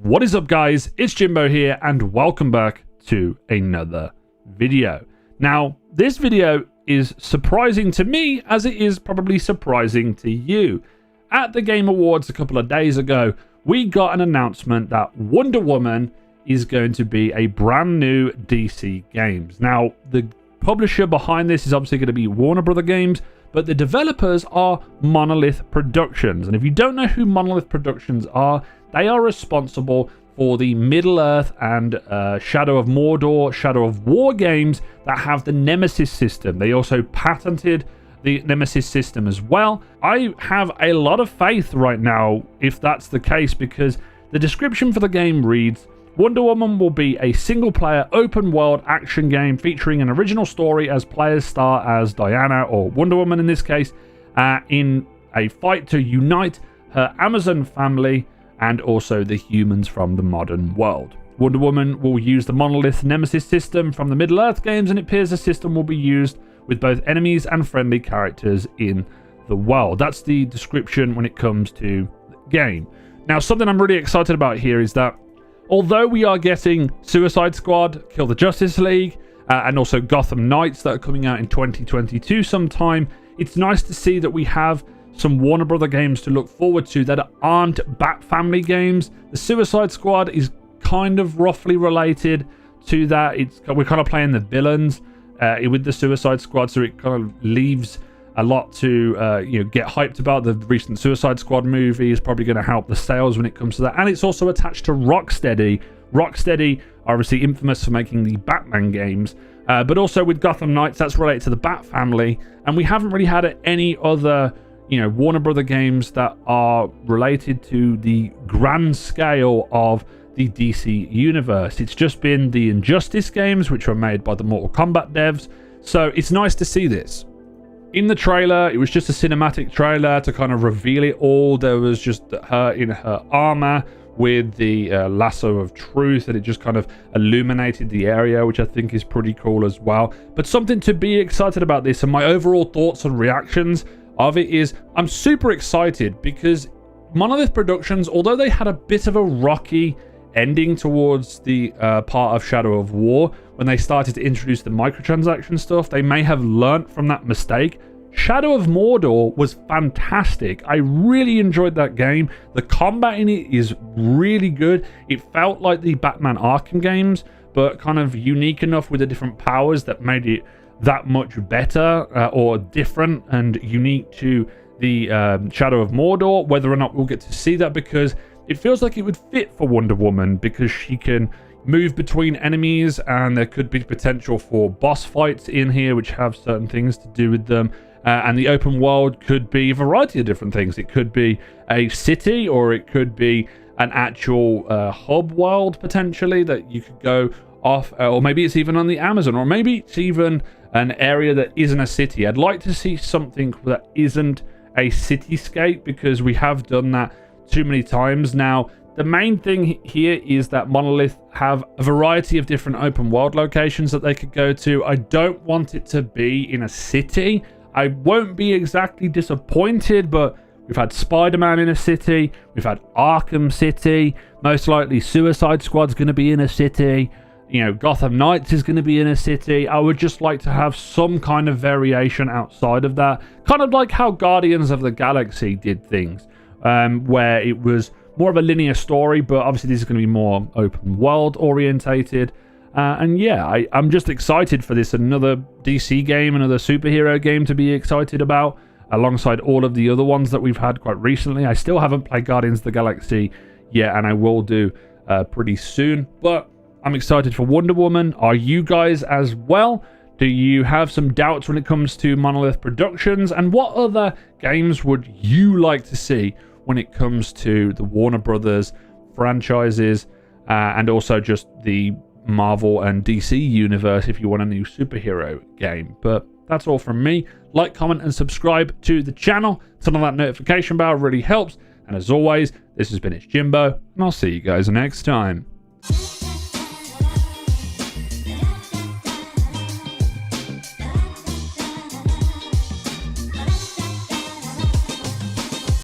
What is up, guys? It's Jimbo here and welcome back to another video. Now, this video is surprising to me as it is probably surprising to you. At the Game Awards a couple of days ago, we got an announcement that Wonder Woman is going to be a brand new DC Games. Now, the publisher behind this is obviously going to be Warner Brother Games, but the developers are Monolith Productions. And if you don't know who Monolith Productions are, they are responsible for the Middle-earth and Shadow of Mordor, Shadow of War games that have the Nemesis system. They also patented the Nemesis system as well. I have a lot of faith right now if that's the case, because the description for the game reads, Wonder Woman will be a single-player, open-world action game featuring an original story as players start as Diana, or Wonder Woman in this case, in a fight to unite her Amazon family and also the humans from the modern world. Wonder Woman will use the Monolith Nemesis system from the Middle-earth games, and it appears the system will be used with both enemies and friendly characters in the world. That's the description when it comes to the game. Now, something I'm really excited about here is that although we are getting Suicide Squad, Kill the Justice League, and also Gotham Knights that are coming out in 2022 sometime, it's nice to see that we have some Warner Brother games to look forward to that aren't Bat Family games. The Suicide Squad is kind of roughly related to that. We're kind of playing the villains with the Suicide Squad, so it kind of leaves a lot to get hyped about. The recent Suicide Squad movie is probably going to help the sales when it comes to that, and it's also attached to Rocksteady. Rocksteady are obviously infamous for making the Batman games, but also with Gotham Knights, that's related to the Bat Family, and we haven't really had any other Warner Brother games that are related to the grand scale of the DC universe. It's just been the Injustice games, which were made by the Mortal Kombat devs, so it's nice to see this. In the trailer, it was just a cinematic trailer to kind of reveal it all. There was just her in her armor with the lasso of truth, and it just kind of illuminated the area, which I think is pretty cool as well. But something to be excited about this, and my overall thoughts and reactions of it is, I'm super excited because Monolith Productions, although they had a bit of a rocky ending towards the part of Shadow of War when they started to introduce the microtransaction stuff, they may have learnt from that mistake. Shadow of Mordor was fantastic. I really enjoyed that game. The combat in it is really good. It felt like the Batman Arkham games, but kind of unique enough with the different powers that made it that much better or different and unique to the Shadow of Mordor. Whether or not we'll get to see that, because it feels like it would fit for Wonder Woman, because she can move between enemies, and there could be potential for boss fights in here which have certain things to do with them, and the open world could be a variety of different things. It could be a city, or it could be an actual hub world potentially that you could go off, or maybe it's even on the Amazon, or maybe it's even an area that isn't a city. I'd like to see something that isn't a cityscape, because we have done that too many times now. The main thing here is that Monolith have a variety of different open world locations that they could go to. I don't want it to be in a city. I won't be exactly disappointed, but we've had Spider-Man in a city, we've had Arkham City, most likely Suicide Squad's going to be in a city, Gotham Knights is going to be in a city. I would just like to have some kind of variation outside of that, kind of like how Guardians of the Galaxy did things, where it was more of a linear story, but obviously this is going to be more open world orientated. And yeah, I'm just excited for this. Another DC game, another superhero game to be excited about, alongside all of the other ones that we've had quite recently. I still haven't played Guardians of the Galaxy yet, and I will do pretty soon. But I'm excited for Wonder Woman. Are you guys as well? Do you have some doubts when it comes to Monolith Productions? And what other games would you like to see when it comes to the Warner Brothers franchises, and also just the Marvel and DC universe if you want a new superhero game? But that's all from me. Like, comment, and subscribe to the channel. Turn on that notification bell, really helps. And as always, this has been It's Jimbo, and I'll see you guys next time.